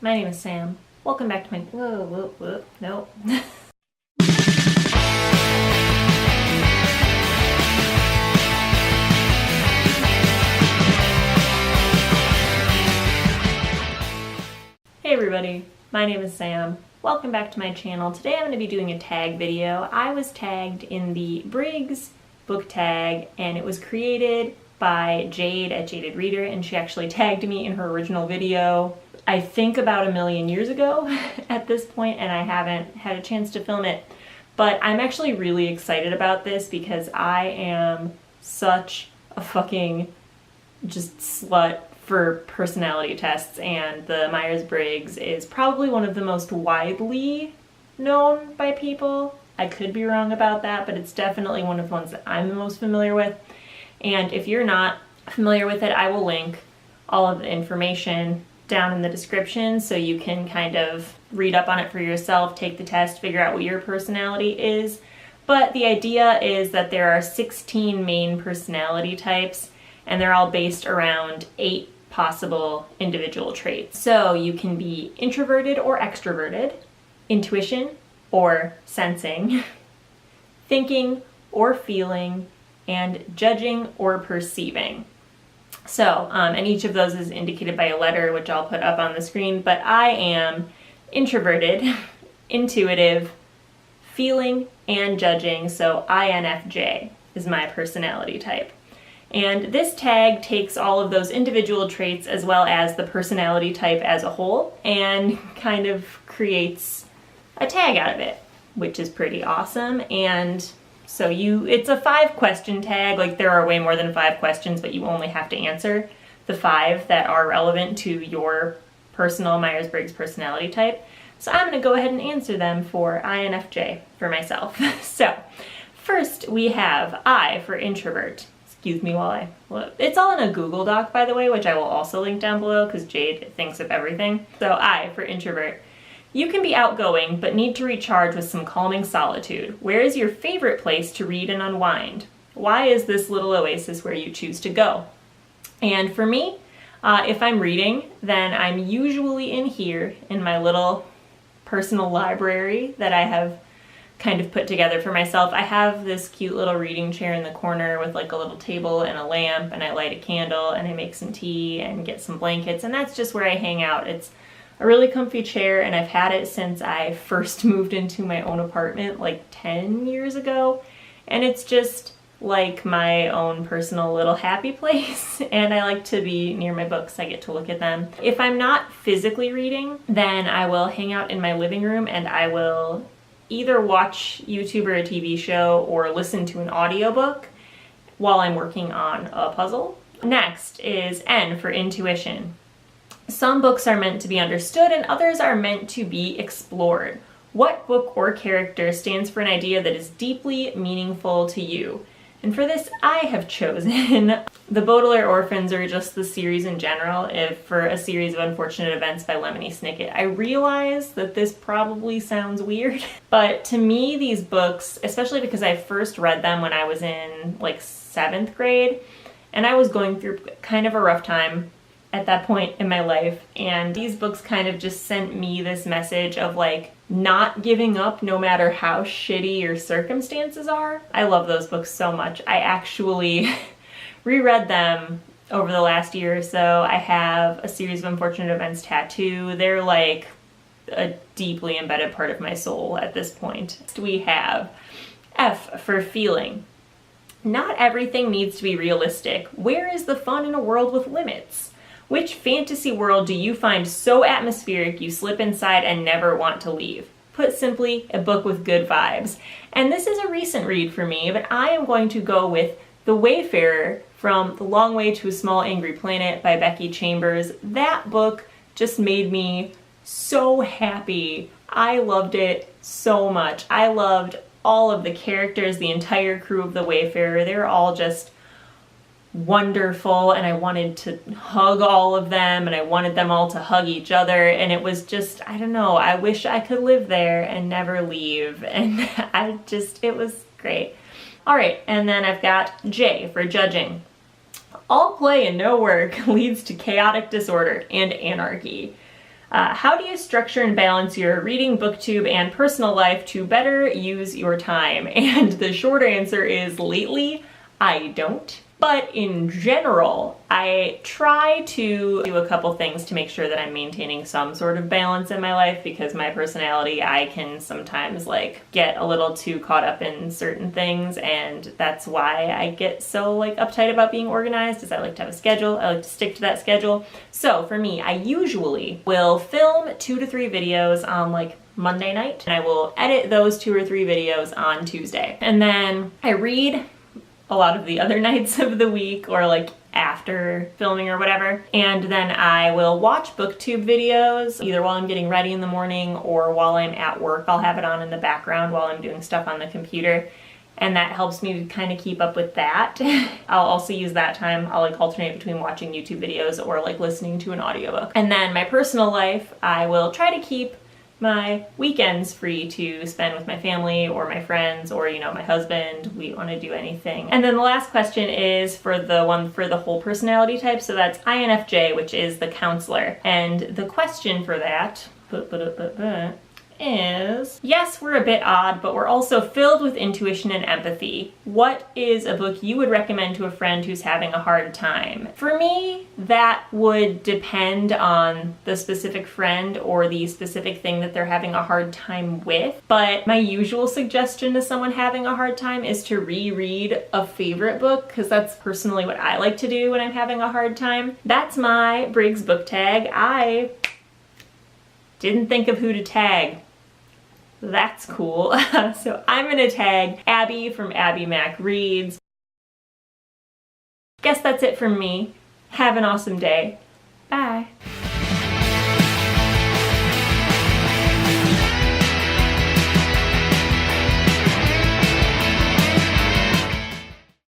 My name is Sam. Welcome back to my... Whoa, nope. Hey everybody, my name is Sam. Welcome back to my channel. Today I'm going to be doing a tag video. I was tagged in the Briggs Book Tag, and it was created by Jade at Jaded Reader, and she actually tagged me in her original video, I think about 1,000,000 years ago at this point, and I haven't had a chance to film it. But I'm actually really excited about this because I am such a fucking just slut for personality tests, and the Myers-Briggs is probably one of the most widely known by people. I could be wrong about that, but it's definitely one of the ones that I'm the most familiar with. And if you're not familiar with it, I will link all of the information down in the description so you can kind of read up on it for yourself, take the test, figure out what your personality is. But the idea is that there are 16 main personality types, and they're all based around 8 possible individual traits. So you can be introverted or extroverted, intuition or sensing, thinking or feeling, and judging or perceiving. So, and each of those is indicated by a letter, which I'll put up on the screen, but I am introverted, intuitive, feeling, and judging, so INFJ is my personality type. And this tag takes all of those individual traits as well as the personality type as a whole and kind of creates a tag out of it, which is pretty awesome. And so it's a 5-question tag. Like, there are way more than 5 questions, but you only have to answer the 5 that are relevant to your personal Myers-Briggs personality type. So I'm going to go ahead and answer them for INFJ for myself. So first we have I for introvert. Excuse me while I look. It's all in a Google Doc, by the way, which I will also link down below because Jade thinks of everything. So I for introvert. You can be outgoing, but need to recharge with some calming solitude. Where is your favorite place to read and unwind? Why is this little oasis where you choose to go? And for me, if I'm reading, then I'm usually in here in my little personal library that I have kind of put together for myself. I have this cute little reading chair in the corner with like a little table and a lamp, and I light a candle and I make some tea and get some blankets, and that's just where I hang out. It's a really comfy chair, and I've had it since I first moved into my own apartment like 10 years ago, and it's just like my own personal little happy place, and I like to be near my books. I get to look at them. If I'm not physically reading, then I will hang out in my living room and I will either watch YouTube or a TV show or listen to an audiobook while I'm working on a puzzle. Next is N for intuition. Some books are meant to be understood and others are meant to be explored. What book or character stands for an idea that is deeply meaningful to you? And for this, I have chosen The Baudelaire Orphans, or just the series in general, for A Series of Unfortunate Events by Lemony Snicket. I realize that this probably sounds weird, but to me these books, especially because I first read them when I was in like 7th grade, and I was going through kind of a rough time at that point in my life, and these books kind of just sent me this message of like not giving up no matter how shitty your circumstances are. I love those books so much. I actually reread them over the last year or so. I have A Series of Unfortunate Events tattoo. They're like a deeply embedded part of my soul at this point. We have F for feeling. Not everything needs to be realistic. Where is the fun in a world with limits? Which fantasy world do you find so atmospheric you slip inside and never want to leave? Put simply, a book with good vibes. And this is a recent read for me, but I am going to go with The Wayfarer from The Long Way to a Small Angry Planet by Becky Chambers. That book just made me so happy. I loved it so much. I loved all of the characters, the entire crew of The Wayfarer. They're all just wonderful, and I wanted to hug all of them, and I wanted them all to hug each other, and it was just, I don't know, I wish I could live there and never leave, and it was great. Alright, and then I've got J for judging. All play and no work leads to chaotic disorder and anarchy. How do you structure and balance your reading, booktube, and personal life to better use your time? And the short answer is lately, I don't. But in general, I try to do a couple things to make sure that I'm maintaining some sort of balance in my life, because my personality, I can sometimes like get a little too caught up in certain things, and that's why I get so like uptight about being organized, is I like to have a schedule. I like to stick to that schedule. So for me, I usually will film 2 to 3 videos on like Monday night, and I will edit those 2 or 3 videos on Tuesday. And then I read a lot of the other nights of the week, or like after filming or whatever. And then I will watch booktube videos either while I'm getting ready in the morning or while I'm at work. I'll have it on in the background while I'm doing stuff on the computer, and that helps me to kind of keep up with that. I'll also use that time, I'll like alternate between watching YouTube videos or like listening to an audiobook. And then my personal life, I will try to keep my weekends free to spend with my family or my friends or, you know, my husband. We want to do anything. And then the last question is for the one for the whole personality type. So that's INFJ, which is the counselor. And the question for that is, yes, we're a bit odd, but we're also filled with intuition and empathy. What is a book you would recommend to a friend who's having a hard time? For me, that would depend on the specific friend or the specific thing that they're having a hard time with. But my usual suggestion to someone having a hard time is to reread a favorite book, because that's personally what I like to do when I'm having a hard time. That's my Briggs Book Tag. I didn't think of who to tag. That's cool. So I'm gonna tag Abby from Abby Mac Reads. Guess that's it from me. Have an awesome day. Bye.